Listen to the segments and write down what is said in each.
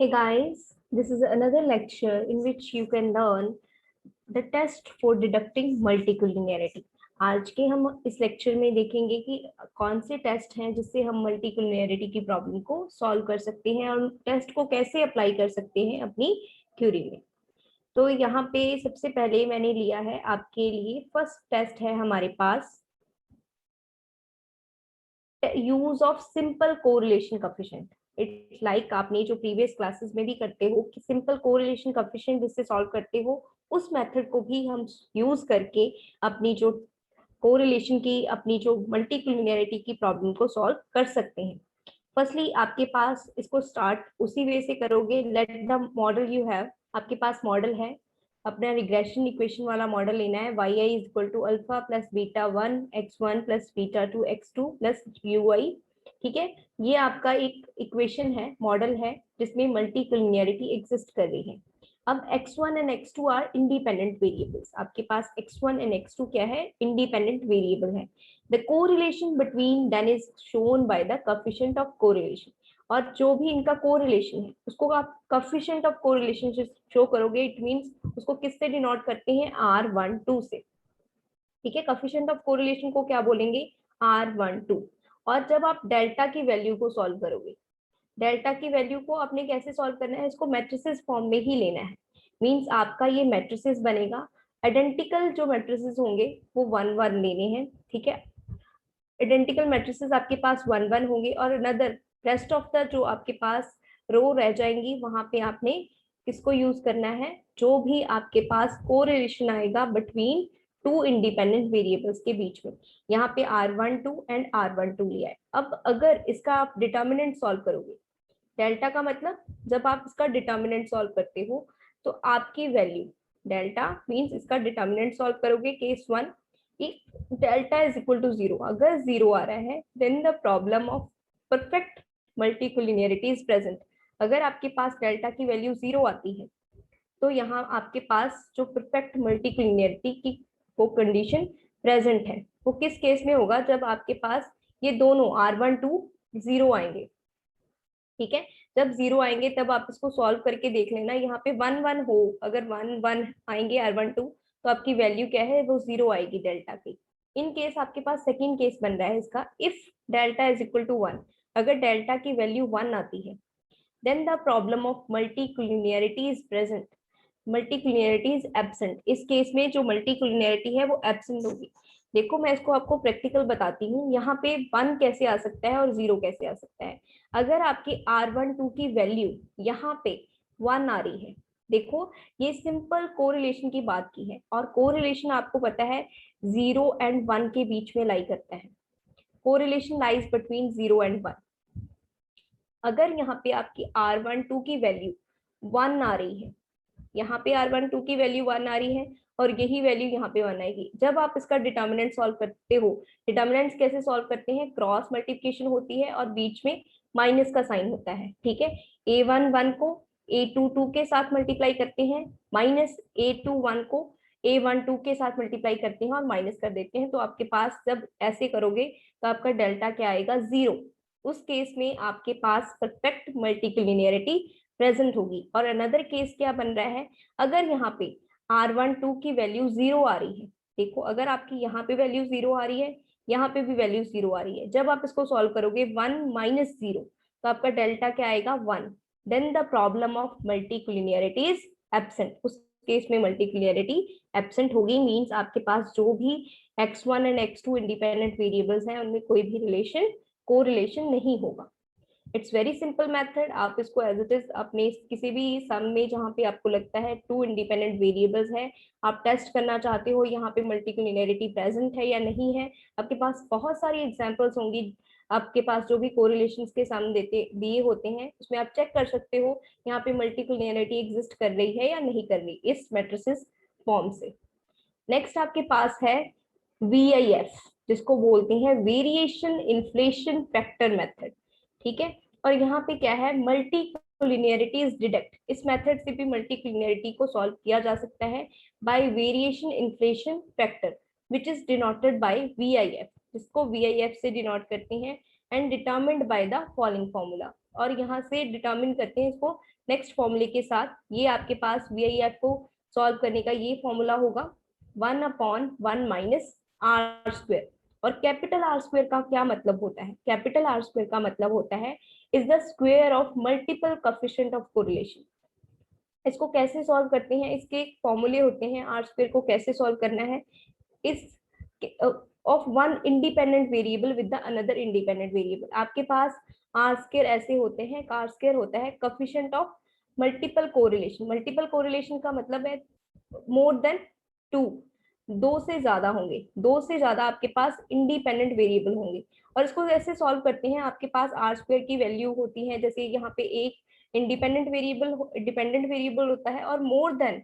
Hey guys, this is another lecture in which you can learn the test for deducting multicollinearity. आज के हम इस lecture में देखेंगे कि कौन से टेस्ट हैं जिससे हम मल्टीकोलिनियरिटी की प्रॉब्लम को सॉल्व कर सकते हैं और टेस्ट को कैसे अप्लाई कर सकते हैं अपनी थ्योरी में। तो यहाँ पे सबसे पहले मैंने लिया है आपके लिए फर्स्ट टेस्ट है हमारे पास use of simple correlation coefficient. It's like आपने जो प्रीवियस क्लासेस में भी करते हो कि सिंपल कोरिलेशन कोएफिशिएंट जिससे सॉल्व करते हो उस मेथड को भी हम यूज करके अपनी जो कोरिलेशन की अपनी जो मल्टीकोलिनियरिटी की प्रॉब्लम को सॉल्व कर सकते हैं। फर्स्टली आपके पास इसको स्टार्ट उसी वे से करोगे। Let the model you have, आपके पास मॉडल है, अपना रिग्रेशन इक्वेशन वाला मॉडल लेना है। y i is equal to alpha plus beta 1 x1 plus beta 2 x2 plus ui। ठीक है, ये आपका एक इक्वेशन है, मॉडल है जिसमें मल्टीकोलिनियरिटी एग्जिस्ट कर रही है। अब x1 and x2 are independent variables. आपके पास x1 एंड x2 क्या है? इंडिपेंडेंट वेरिएबल है। The correlation between them is shown by the coefficient of correlation। और जो भी इनका कोरिलेशन है उसको आप coefficient of correlation से शो करोगे। इट मींस उसको किससे डिनोट करते हैं? R12 से। ठीक है, coefficient of correlation को क्या बोलेंगे? R12। और जब आप डेल्टा की वैल्यू को सॉल्व करोगे, डेल्टा की वैल्यू को आपने कैसे सॉल्व करना है? इसको मैट्रिसेस फॉर्म में ही लेना है। मींस आपका ये मैट्रिसेस बनेगा। आइडेंटिकल जो मैट्रिसेस होंगे वो 1 1 लेने हैं। ठीक है, आइडेंटिकल मैट्रिसेस आपके पास 1 1 होंगे और अनदर रेस्ट ऑफ द जो आपके पास रो रह जाएंगी वहां पे आपने किसको यूज करना है? जो भी आपके पास कोरिलेशन आएगा बिटवीन टू इंडिपेंडेंट वेरिएबल्स के बीच में। यहाँ पे R12 एंड R12 लिया है। अब अगर इसका आप डिटर्मिनेंट सॉल्व करोगे, डेल्टा का मतलब जब आप इसका डिटर्मिनेंट सॉल्व करते हो तो आपकी वैल्यू डेल्टा मींस इसका डिटर्मिनेंट सॉल्व करोगे case 1, delta is equal to 0। अगर 0 आ रहा है then the problem of perfect multicollinearity is present. अगर आपके पास डेल्टा की वैल्यू 0 आती है तो यहाँ आपके पास जो परफेक्ट मल्टीकोलिनियरिटी की वो कंडीशन प्रेजेंट है। वो किस केस में होगा? जब आपके पास ये दोनों R12 0 आएंगे। ठीक है, जब 0 आएंगे तब आप इसको सॉल्व करके देख लेना। यहाँ पे 1 1 हो, अगर 1 1 आएंगे R12 तो आपकी वैल्यू क्या है? वो 0 आएगी डेल्टा की। इन केस आपके पास सेकंड केस बन रहा है इसका, if delta is equal to 1। अगर डेल्टा की वैल्यू 1 आती है then the problem of multicollinearity is present, multicollinearity is absent. इस केस में जो मल्टीकोलिनियरिटी है वो एब्सेंट होगी। देखो मैं इसको आपको प्रैक्टिकल बताती हूँ। यहाँ पे 1 कैसे आ सकता है और 0 कैसे आ सकता है? अगर आपकी R12 की वैल्यू यहाँ पे 1 आ रही है, देखो ये सिंपल कोरिलेशन की बात की है और कोरिलेशन आपको पता है 0 एंड 1 के बीच में लाई करता है। Correlation lies between 0 and 1। अगर यहाँ पे आपकी R12 की वैल्यू 1 आ रही है, यहाँ पे R12 की वैल्यू 1 आ रही है और यही वैल्यू यहाँ पे 1 आएगी। जब आप इसका डिटर्मिनेंट सॉल्व करते हो, डिटर्मिनेंट्स कैसे सॉल्व करते हैं? क्रॉस मल्टीप्लिकेशन होती है और बीच में माइनस का साइन होता है। ठीक है, A1 1 को A2 2 के साथ मल्टीप्लाई करते हैं, माइनस A2 1 को A1 2 के साथ मल्टीप्लाई करते हैं और माइनस कर देते हैं। तो आपके पास जब ऐसे करोगे तो आपका डेल्टा क्या आएगा? 0। उस केस में आपके पास परफेक्ट मल्टीकोलिनियरिटी प्रेजेंट होगी। और अनदर केस क्या बन रहा है? अगर यहाँ पे R12 की वैल्यू 0 आ रही है, देखो अगर आपकी यहाँ पे वैल्यू 0 आ रही है, यहाँ पे भी वैल्यू 0 आ रही है, जब आप इसको सॉल्व करोगे 1 माइनस 0 तो आपका डेल्टा क्या आएगा? 1। Then the problem of multicollinearity is absent. उस केस में मल्टीकोलिनियरिटी एब्सेंट होगी। मींस आपके पास जो भी x1 and x2 independent variables हैं उनमें कोई भी रिलेशन कोरिलेशन नहीं होगा। It's very simple method. आप इसको एज इट इज अपने किसी भी सम में जहाँ पे आपको लगता है टू इंडिपेंडेंट वेरिएबल्स है, आप टेस्ट करना चाहते हो यहाँ पे मल्टीकोलिनियरिटी प्रेजेंट है या नहीं है, आपके पास बहुत सारी एग्जांपल्स होंगी। आपके पास जो भी कोरिलेशंस के सम देते दिए होते हैं उसमें आप चेक कर सकते हो यहाँ पे मल्टीकोलिनियरिटी एग्जिस्ट कर रही है या नहीं कर रही इस मैट्रिसेस फॉर्म से। नेक्स्ट आपके पास है VIF, जिसको बोलते हैं वेरिएशन इन्फ्लेशन फैक्टर मेथड। ठीक है, और यहाँ पे क्या है? Multicollinearity is deduct. इस मेथड से भी मल्टीकोलिनियरिटी को सॉल्व किया जा सकता है bye variation inflation factor which is denoted by VIF, जिसको VIF से डिनोट करते हैं and determined bye the following formula. और यहाँ से डिटर्मिन करते हैं इसको नेक्स्ट फॉर्मूले के साथ ये आपके पास VIF को सॉल्व करने का ये फॉर्मूला होगा 1/1 माइनस आर स्क्वायर। और कैपिटल आर स्क्वायर का क्या मतलब होता है? कैपिटल आर स्क्वायर का मतलब होता है is the square of multiple coefficient of correlation. इसको कैसे सॉल्व करते हैं? इसके फॉर्मूले होते हैं आर स्क्वायर को कैसे सॉल्व करना है, इस of one independent variable with the another independent variable. आपके पास आर स्क्वायर ऐसे होते हैं, आर स्क्वायर होता है coefficient of multiple correlation. Multiple correlation का मतलब है मोर देन 2, दो से ज्यादा होंगे, दो से ज्यादा आपके पास इंडिपेंडेंट वेरिएबल होंगे। और इसको कैसे सॉल्व करते हैं? आपके पास आर स्क्वायर की वैल्यू होती है, जैसे यहाँ पे एक इंडिपेंडेंट वेरिएबल डिपेंडेंट वेरिएबल होता है और more than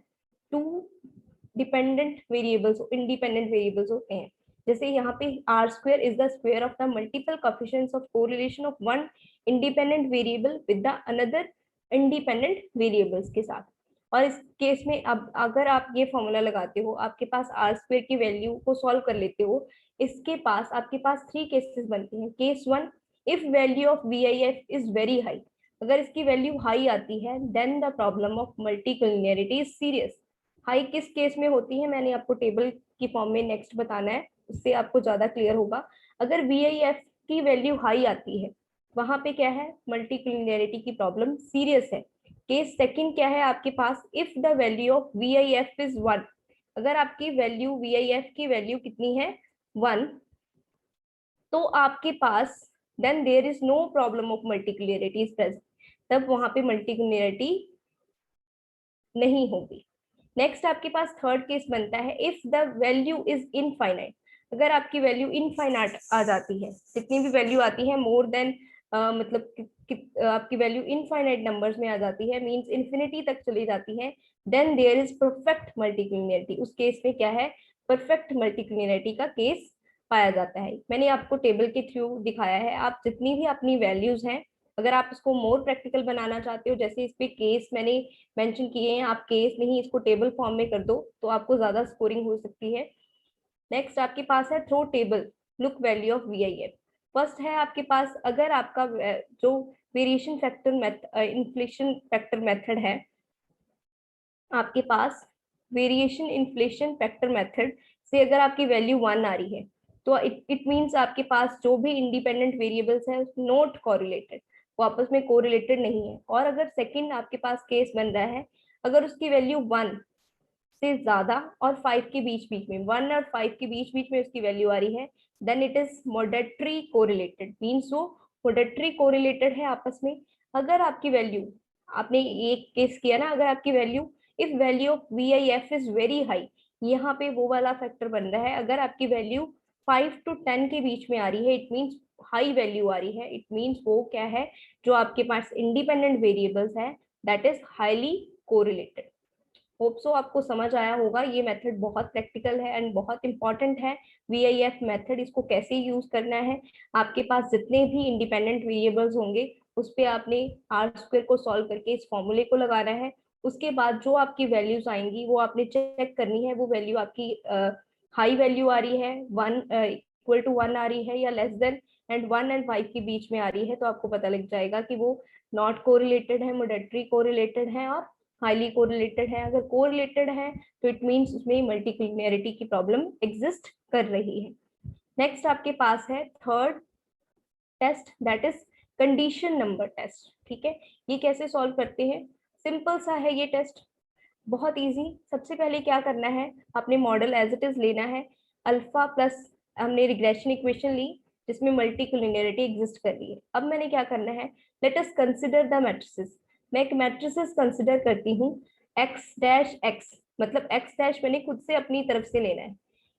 2 dependent variables independent variables होते हैं। जैसे यहाँ पे R square is the square of the multiple coefficients of correlation of one independent variable with the another independent variables के साथ। और इस केस में अब अगर आप ये फॉर्मूला लगाते हो, आपके पास आर स्क्वायर की वैल्यू को सॉल्व कर लेते हो, इसके पास आपके पास 3 केसेस बनते हैं। Case 1, if value of VIF is very high, अगर इसकी वैल्यू हाई आती है then the problem of multicollinearity is serious. High किस केस में होती है मैंने आपको टेबल की फॉर्म में नेक्स्ट बताना है, उससे आपको ज्यादा क्लियर होगा। अगर VIF की वैल्यू हाई आती है वहां पे क्या है, मल्टीकोलिनियरिटी की प्रॉब्लम सीरियस है। केस सेकंड क्या है आपके पास, if the value of VIF is 1, अगर आपकी वैल्यू VIF की वैल्यू कितनी है 1, तो आपके पास then there is no problem of multicollinearity is present, तब वहां पे मल्टीकोलिनियरिटी नहीं होगी। नेक्स्ट आपके पास थर्ड केस बनता है, if the value is infinite, अगर आपकी वैल्यू इनफाइनाइट आ जाती है, जितनी भी वैल्यू आती है मोर देन मतलब आपकी वैल्यू इनफाइनाइट नंबर्स में आ जाती है, मींस इन्फिनिटी तक चली जाती है, then there is perfect multicollinearity. उस केस में क्या है, परफेक्ट मल्टीकोलिनियरिटी का केस पाया जाता है। मैंने आपको टेबल के थ्रू दिखाया है, आप जितनी भी अपनी वैल्यूज हैं, अगर आप इसको मोर प्रैक्टिकल बनाना चाहते हो, जैसे इस पे केस मैंने मेंशन किए हैं, आप केस नहीं इसको टेबल फॉर्म में कर दो तो आपको ज्यादा स्कोरिंग हो सकती है। नेक्स्ट आपके पास है through table look value of VIF। First है आपके पास, अगर आपका जो variation factor inflation factor method है, आपके पास वेरिएशन इन्फ्लेशन फैक्टर मेथड से अगर आपकी वैल्यू 1 आ रही है, तो इट मींस आपके पास जो भी इंडिपेंडेंट वेरिएबल्स है नॉट कोरिलेटेड, वो आपस में कोरिलेटेड नहीं है। और अगर सेकंड आपके पास केस बन रहा है, अगर उसकी वैल्यू 1 से ज्यादा और 5 के बीच बीच में, 1 और 5 के बीच बीच में उसकी वैल्यू आ रही है, then it is moderately correlated, means वो मॉडेटरी कोरिलेटेड है आपस में। अगर आपकी वैल्यू, आपने एक केस किया ना, अगर आपकी value, if value of VIF is very high, यहाँ पे वो वाला फैक्टर बन रहा है। अगर आपकी वैल्यू 5 to 10 के बीच में आ रही है, इट मींस हाई वैल्यू आ रही है, इट मींस वो क्या है, जो आपके पास इंडिपेंडेंट वेरिएबल्स है that is highly correlated. Hope so आपको समझ आया होगा। ये मेथड बहुत प्रैक्टिकल है एंड बहुत इंपॉर्टेंट है। VIF मेथड, इसको कैसे यूज करना है, आपके पास जितने भी इंडिपेंडेंट वेरिएबल्स होंगे उस पर आपने आर स्क्वायर को सॉल्व करके इस फॉर्मूले को लगाना है। उसके बाद जो आपकी वैल्यूज आएंगी वो आपने चेक करनी है, वो वैल्यू आपकी हाई वैल्यू आ रही है, 1 इक्वल टू 1 आ रही है या लेस देन, एंड 1 और 5 के बीच में आ रही है, तो आपको पता लग जाएगा कि वो नॉट कोरिलेटेड है, मॉडेटरी कोरिलेटेड है और हाईली कोरिलेटेड है। अगर कोरिलेटेड है तो इट मींस उसमें मल्टीकोलिनियरिटी की प्रॉब्लम एग्जिस्ट कर रही है। नेक्स्ट आपके पास है third test, that is condition number test. ठीक है, ये कैसे सॉल्व करते हैं? सिंपल सा है ये टेस्ट, बहुत इजी। सबसे पहले क्या करना है, आपने मॉडल एज इट इज लेना है, अल्फा प्लस, हमने रिग्रेशन इक्वेशन ली जिसमें मल्टीकोलिनियरिटी एग्जिस्ट कर रही है। अब मैंने क्या करना है, let us consider the matrices. मैं एक मैट्रिसेस कंसिडर करती हूँ, एक्स डैश एक्स, मतलब एक्स डैश मैंने खुद से अपनी तरफ से लेना है,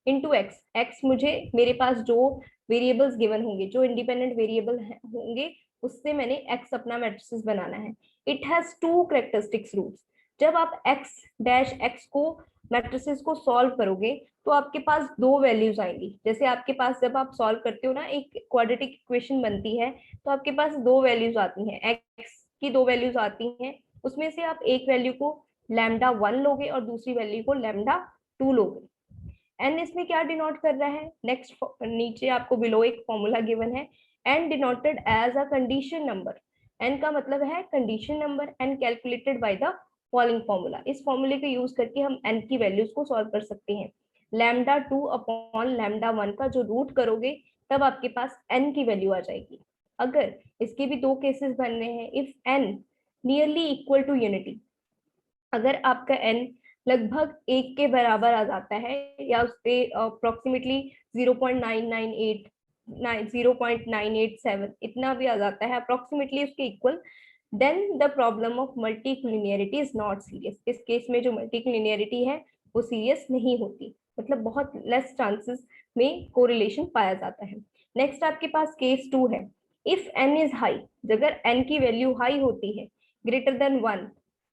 इंटू एक्स। एक्स मुझे मेरे पास जो वेरिएबल्स गिवन होंगे, जो इंडिपेंडेंट वेरिएबल होंगे, उससे मैंने एक्स अपना मैट्रिसेस बनाना है। It has two characteristics roots. जब आप एक्स डैश एक्स को मैट्रिसेस को सॉल्व करोगे तो आपके पास दो वैल्यूज आएंगी। जैसे आपके पास जब आप सॉल्व करते हो ना, एक क्वाड्रेटिक इक्वेशन बनती है, तो आपके पास दो वैल्यूज आती हैं, एक्स की दो वैल्यूज आती हैं, उसमें से आप एक वैल्यू को λ1 लोगे और दूसरी वैल्यू को λ2 लोगे। एन इसमें क्या डिनोट कर रहा है, नेक्स्ट नीचे आपको बिलो एक फॉर्मूला गिवन है, N denoted as a condition number. N का मतलब है condition number and calculated by the following formula. इस फॉर्मूले को यूज करके हम एन की वैल्यूज को सॉल्व कर सकते हैं। लैम्डा 2 अपॉन लैम्डा 1 का जो रूट करोगे तब आपके पास एन की वैल्यू आ जाएगी। अगर इसके भी दो केसेस बनने हैं, if N nearly equal to unity, अगर आपका एन लगभग एक के बराबर आ जाता है या उससे अप्रोक्सीमेटली 0.998 0.987 इतना भी आ जाता है अप्रोक्सीमेटली उसके equal, then the problem of multicollinearity is not serious. इस केस में जो मल्टीक्लिनियरिटी है वो सीरियस नहीं होती, मतलब बहुत लेस चांसेस में कोरिलेशन पाया जाता है। नेक्स्ट आपके पास केस 2 है। इफ एन इज हाई, अगर एन की वैल्यू हाई होती है greater than 1,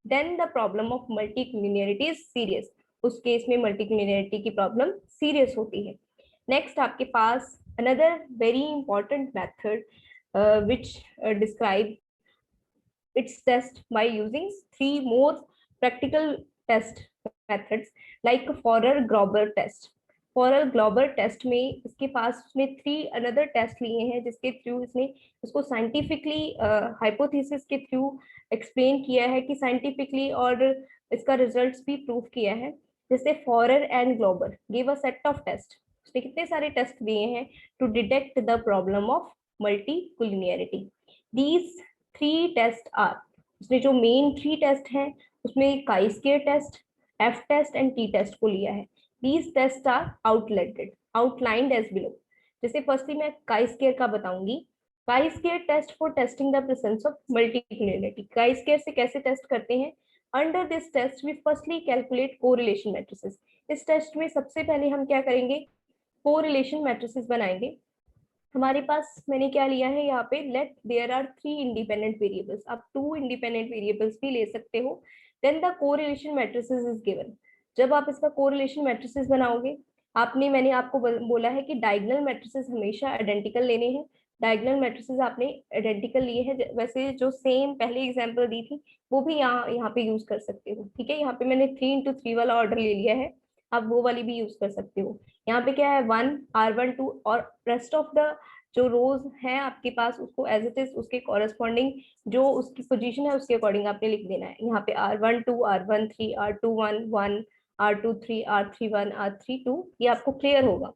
then the problem of multicollinearity is serious. उस केस में मल्टीक्लिनियरिटी की प्रॉब्लम सीरियस होती है। नेक्स्ट आपके पास another very important method which describe its test by using three more practical test methods like Forer-Glauber test. Forer-Glauber test में इसके पास उसने 3 अनदर टेस्ट लिए हैं जिसके थ्रू इसने उसको साइंटिफिकली हाइपोथेसिस के थ्रू एक्सप्लेन किया है कि साइंटिफिकली, और इसका रिजल्ट्स भी प्रूव किया है। जैसे Farrar and Glauber give a set of test, उसने कितने सारे टेस्ट दिए हैं to detect the problem of multicollinearity. These 3 test are, उसने जो मेन 3 टेस्ट हैं उसमें chi square test, F test and t test को लिया है। These test are outlined as below. जैसे फर्स्टली मैं काई स्क्वायर का बताऊंगी। Chi square test for testing the presence of multicollinearity. Chi square से कैसे टेस्ट करते हैं? Under this test we firstly calculate correlation matrices. इस टेस्ट में सबसे पहले हम क्या करेंगे? कोरिलेशन मैट्रिसेस बनाएंगे। हमारे पास मैंने क्या लिया है यहाँ पे, let there are 3 independent variables, आप 2 इंडिपेंडेंट वेरिएबल्स भी ले सकते हो। Then the correlation matrices is given. जब आप इसका कोरिलेशन मैट्रिसेस बनाओगे, मैंने आपको बोला है कि डायगोनल मैट्रिसेस हमेशा आइडेंटिकल लेने हैं। डायगोनल मैट्रिसेस आपने आइडेंटिकल लिए हैं, वैसे जो सेम पहले एग्जांपल दी थी वो भी यहाँ पे यूज कर सकते हो। ठीक है, यहाँ पे मैंने 3 into 3 वाला ऑर्डर ले लिया है, आप वो वाली भी यूज कर सकते हो। यहाँ पे क्या है, 1 R1 2 और रेस्ट ऑफ द जो रोज हैं आपके पास उसको एज इट इज उसके कॉरेस्पॉन्डिंग जो उसकी पोजीशन है उसके अकॉर्डिंग आपने लिख देना है। यहाँ पे R1 2 R1 3 R2 1 1 R2 3 R3 1 R3 2, ये आपको क्लियर होगा।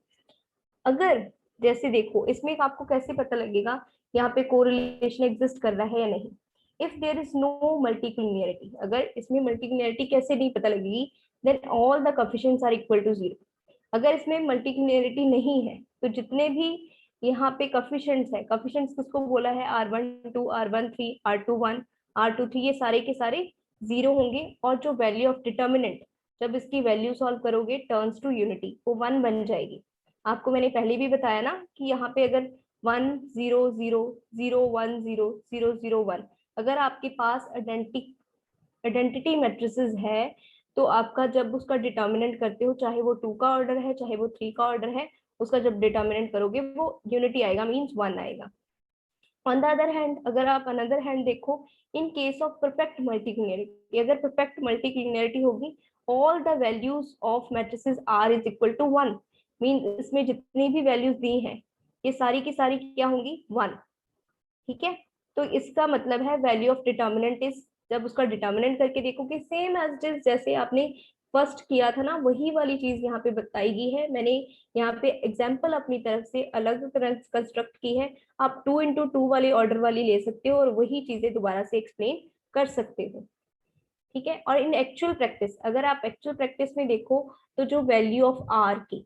अगर जैसे देखो इसमें आपको कैसे पता लगेगा यहाँ पे कोरिलेशन एग्जिस्ट कर रहा है या नहीं? If there is no multicollinearity, अगर इसमें मल्टीकुलिनियरिटी कैसे नहीं पता लगेगी? Then all the coefficients are equal to 0। अगर इसमें मल्टीकुलिनियरिटी नहीं है तो जितने भी यहाँ पे कोएफिशिएंट्स है, कोएफिशिएंट्स किसको बोला है? R1 2 R1 3 R2 1 R2 3, ये सारे के सारे 0 होंगे। और जो वैल्यू ऑफ डिटर्मिनेंट, जब इसकी वैल्यू सॉल्व करोगे टर्न्स टू यूनिटी, वो 1 बन जाएगी। आपको मैंने पहले भी बताया ना कि यहाँ पे अगर 1 0 0 0 1 0 0 0 1, अगर आपके पास आइडेंटिटी मैट्रिसेस है तो आपका जब उसका डिटर्मिनेंट करते हो, चाहे वो 2 का ऑर्डर है चाहे वो 3 का ऑर्डर है, उसका जब डिटर्मिनेंट करोगे वो यूनिटी आएगा, मींस 1 आएगा। ऑन द अदर हैंड, अगर आप अनदर हैंड देखो, in case of perfect multicollinearity, अगर परफेक्ट मल्टीक्लिनियरिटी होगी, all the values of matrices are is equal to 1, mean इसमें जितनी भी वैल्यूज दी हैं ये सारी की सारी क्या होंगी? 1। ठीक है, तो इसका मतलब है वैल्यू ऑफ डिटर्मिनेंट इज, जब उसका डिटर्मिनेंट करके देखोगे सेम एज इट इज जैसे आपने फर्स्ट किया था ना, वही वाली चीज यहाँ पे बताई गई है। मैंने यहाँ पे एग्जाम्पल अपनी तरफ से अलग तरह कंस्ट्रक्ट की है। आप 2 into 2 वाली ऑर्डर वाली ले सकते हो और वही चीजें दोबारा से एक्सप्लेन कर सकते हो। ठीक है, और इन एक्चुअल प्रैक्टिस, अगर आप एक्चुअल प्रैक्टिस में देखो तो जो वैल्यू ऑफ आर की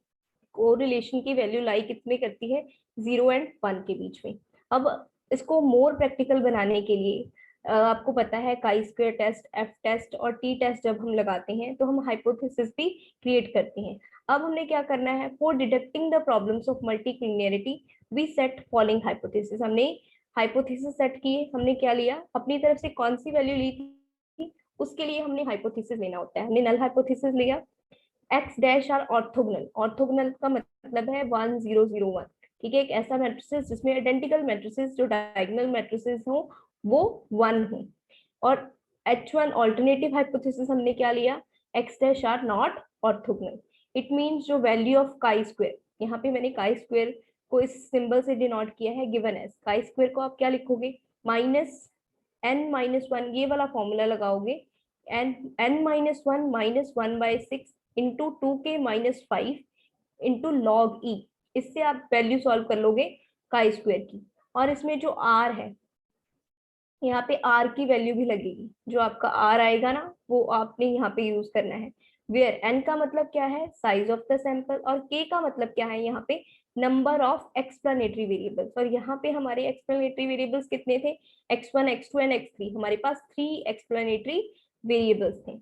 कोरिलेशन की वैल्यू लाई कितने करती है? 0 and 1 के बीच में। अब इसको मोर प्रैक्टिकल बनाने के लिए आपको पता है chi square test, F test और टी टेस्ट जब हम लगाते हैं तो हम हाइपोथेसिस भी क्रिएट करते हैं। अब हमने क्या करना है? For detecting the problems of multicollinearity we set following hypothesis. हमने हाइपोथेसिस सेट किए, हमने क्या लिया? अपनी तरफ से कौन सी वैल्यू ली थी उसके लिए हमने हाइपोथेसिस लेना होता है। हमने नल हाइपोथेसिस लिया, X dash are orthogonal. Orthogonal का मतलब है 1 0 0 1। ठीक है, एक ऐसा मैट्रिसेस जिसमें आइडेंटिकल मैट्रिसेस जो डायगोनल मैट्रिसेस हो वो 1 हो। और H1 ऑल्टरनेटिव हाइपोथेसिस हमने क्या लिया? X dash are not orthogonal. It means जो वैल्यू ऑफ काई स्क्वायर, यहाँ पे मैंने काई स्क्वायर को इस सिंबल से डिनोट किया है, गिवन एज काई स्क्वायर को आप क्या लिखोगे? n-1 ये वाला फॉर्मूला लगाओगे, n-1 minus 1/6 into 2k-5 into log e, इससे आप वैल्यू सॉल्व कर लोगे काई स्क्वायर की। और इसमें जो r है, यहाँ पे r की वैल्यू भी लगेगी, जो आपका r आएगा ना वो आपने यहाँ पे यूज करना है। वेयर n का मतलब क्या है, साइज ऑफ द सैंपल, और k का मतलब क्या है यहाँ पे, नंबर ऑफ एक्सप्लेनेटरी वेरिएबल्स। और यहाँ पे हमारे एक्सप्लेनेटरी वेरिएबल्स कितने थे, x1 x2 एंड x3, हमारे पास 3 एक्सप्लेनेटरी वेरिएबल्स थे।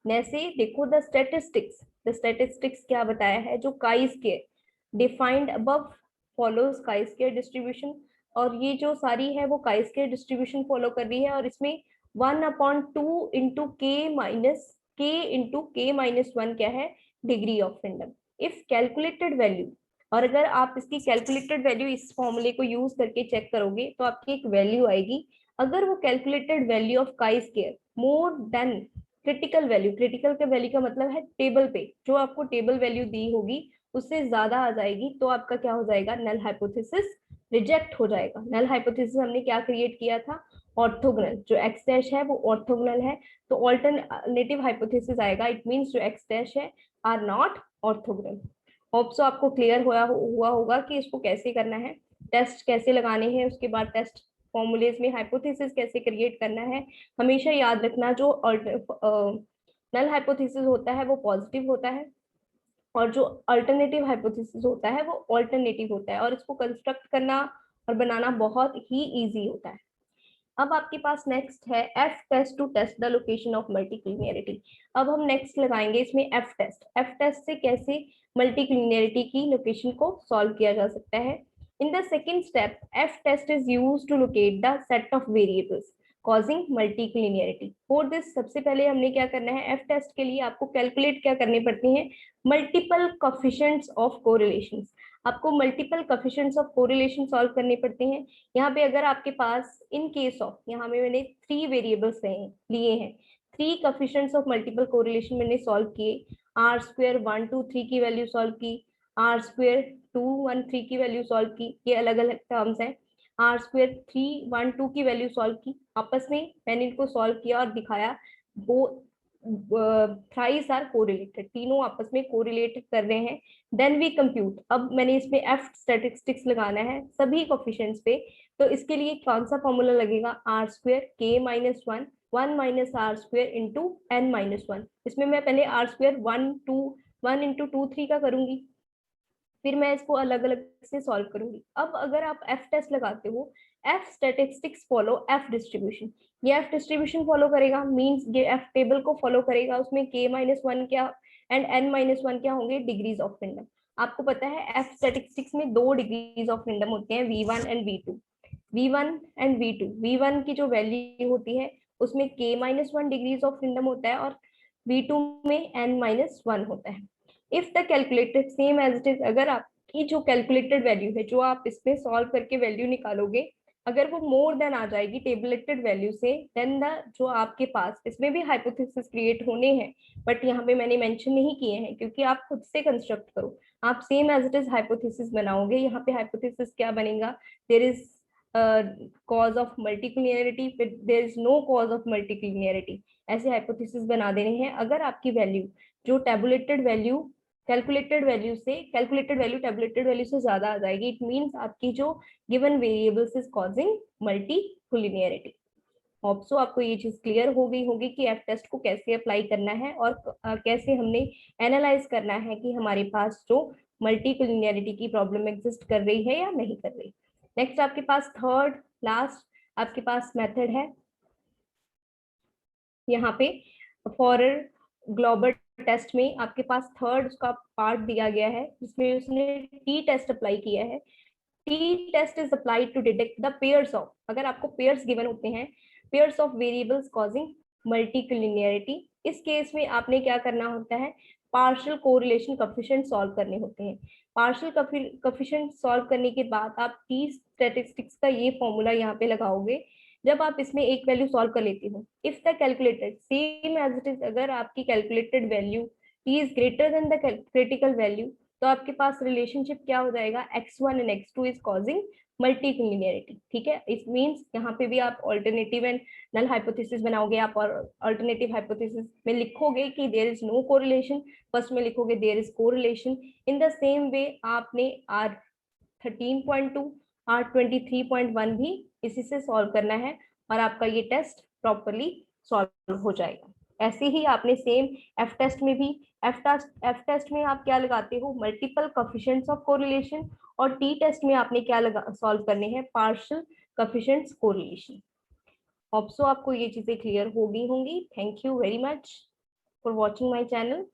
जैसे देखो द स्टेटिस्टिक्स क्या बताया है, जो chi square defined above follows chi square distribution, और ये जो सारी है वो काई स्क्वायर डिस्ट्रीब्यूशन फॉलो कर रही है, और इसमें 1/2 इंटू के माइनस 1 क्या है, degree of freedom. If calculated value, और अगर आप इसकी कैलकुलेटेड वैल्यू इस फॉर्मूले को यूज करके चेक करोगे तो आपकी एक वैल्यू आएगी, अगर वो calculated value of chi square more than critical value, critical का वैल्यू का मतलब है टेबल पे जो आपको टेबल वैल्यू दी होगी उससे ज्यादा आ जाएगी, तो आपका क्या हो जाएगा, नल हाइपोथेसिस रिजेक्ट हो जाएगा। नल हाइपोथेसिस हमने क्या क्रिएट किया था, ऑर्थोगोनल, जो एक्स डैश है वो ऑर्थोगोनल है, तो ऑल्टरनेटिव हाइपोथेसिस आएगा, इट मींस जो एक्स डैश है are not orthogonal. Hope so आपको क्लियर हुआ होगा कि इसको कैसे करना है, टेस्ट कैसे लगाने हैं, उसके बाद टेस्ट फॉर्मूलेज में हाइपोथेसिस कैसे क्रिएट करना है। हमेशा याद रखना जो नल हाइपोथेसिस होता है वो पॉजिटिव होता है, और जो अल्टरनेटिव हाइपोथेसिस होता है वो ऑल्टरनेटिव होता है, और इसको कंस्ट्रक्ट करना और बनाना बहुत ही इजी होता है। अब आपके पास नेक्स्ट है F test to test the location of multicollinearity. अब हम नेक्स्ट लगाएंगे इसमें एफ टेस्ट। एफ टेस्ट से कैसे मल्टीक्लिनियरिटी की लोकेशन को सॉल्व किया जा सकता है। In the second step F test is used to locate the set of variables causing multicollinearity. For this सबसे पहले हमने क्या करना है, एफ टेस्ट के लिए आपको कैलकुलेट क्या करनी पड़ती है, मल्टीपल कोफिशिएंट्स ऑफ कोरिलेशंस। आपको multiple coefficients of correlation solve करने पड़ते हैं। यहाँ पे अगर आपके पास इन केस ऑफ, यहाँ में मैंने 3 वेरिएबल्स लिए हैं, 3 कोफिशिएंट्स ऑफ मल्टीपल कोरिलेशन मैंने सॉल्व किए, आर स्क्वायर 1 2 3 की वैल्यू सॉल्व की, आर स्क्वायर 2 1 3 की वैल्यू सॉल्व की, ये अलग अलग टर्म्स हैं। आर स्क्वायर 3 1 2 की वैल्यू सॉल्व की, आपस में मैंने इनको सॉल्व किया और दिखाया वो थ्राइस आर कोरिलेटेड, तीनों आपस में कोरिलेट कर रहे हैं। देन वी कंप्यूट, अब मैंने इसमें एफ स्टैटिस्टिक्स लगाना है सभी कोफिशिएंट्स पे, तो इसके लिए कौन सा फॉर्मूला लगेगा, R square k-1 1 minus R square into n-1। इसमें मैं पहले आर स्क्वायर 1 इंटू 2 3 का करूंगी, फिर मैं इसको अलग अलग से सॉल्व करूंगी। अब अगर आप एफ टेस्ट लगाते हो, F statistics follow F distribution, ये एफ डिस्ट्रीब्यूशन फॉलो करेगा, मींस ये एफ टेबल को फॉलो करेगा, उसमें k-1 क्या एंड n-1 क्या होंगे, डिग्रीज ऑफ फ्रीडम। आपको पता है एफ स्टैटिस्टिक्स में 2 डिग्रीज ऑफ फ्रीडम होते हैं, v1 and v2। v1 and v2, v1 की जो वैल्यू होती है उसमें k-1 डिग्रीज ऑफ फ्रीडम होता है, और v2 में n-1 होता है। If the calculated same as it is, अगर आपकी जो कैलकुलेटेड वैल्यू है, जो आप इसमें सॉल्व करके वैल्यू निकालोगे, अगर वो मोर देन आ जाएगी टेबलेटेड वैल्यू से, देन द जो आपके पास, इसमें भी हाइपोथेसिस क्रिएट होने हैं, बट यहाँ पे मैंने मेंशन नहीं किए हैं क्योंकि आप खुद से कंस्ट्रक्ट करो, आप same as it is hypothesis बनाओगे। यहाँ पे हाइपोथेसिस क्या बनेगा, there is cause of multicollinearity, फिर there is no cause of multicollinearity, ऐसे हाइपोथेसिस बना देने हैं। अगर आपकी वैल्यू जो tabulated value calculated value tabulated value से ज्यादा आ जाएगी, इट मींस आपकी जो given variables is causing multicollinearity. Hope so आपको ये चीज क्लियर हो गई होगी कि एफ टेस्ट को कैसे अप्लाई करना है, और कैसे हमने एनालाइज करना है कि हमारे पास जो मल्टीक्लिनियरिटी की प्रॉब्लम एग्जिस्ट कर रही है या नहीं कर रही। नेक्स्ट आपके पास थर्ड लास्ट आपके पास मेथड है, यहाँ पे फॉर ग्लोबल टेस्ट में आपके पास थर्ड उसका पार्ट दिया गया है, जिसमें उसने टी टेस्ट अप्लाई किया है। T test is applied to detect the pairs of, अगर आपको पेयर्स गिवन होते हैं, pairs of variables causing multicollinearity, इस केस में आपने क्या करना होता है, पार्शियल कोरिलेशन कोएफिशिएंट सॉल्व करने होते हैं। पार्शियल कोएफिशिएंट सॉल्व करने के बाद आप टी स्टैटिस्टिक्स का ये फॉर्मूला यहाँ पे लगाओगे। जब आप इसमें एक वैल्यू सॉल्व कर लेते हो, if the calculated same as it is, अगर आपकी calculated value T is greater than the critical value, तो आपके पास रिलेशनशिप क्या हो जाएगा, x1 and x2 is causing मल्टीलिनियरिटी, ठीक है। इट मींस यहाँ पे भी आप ऑल्टरनेटिव एंड नल हाइपोथेसिस बनाओगे, आप और अल्टरनेटिव हाइपोथेसिस में लिखोगे कि there is no correlation, first में लिखोगे there is correlation. In the same way आपने R13.2 R23.1 भी इसी से सॉल्व करना है और आपका ये टेस्ट प्रॉपरली सॉल्व हो जाएगा। ऐसे ही आपने सेम एफ टेस्ट में भी, एफ टेस्ट में आप क्या लगाते हो, मल्टीपल कोफिशिएंट्स ऑफ कोरिलेशन, और टी टेस्ट में आपने क्या लगा सॉल्व करने हैं, partial coefficients correlation. Hope so आपको ये चीजें क्लियर हो गई होंगी। Thank you very much for watching my channel.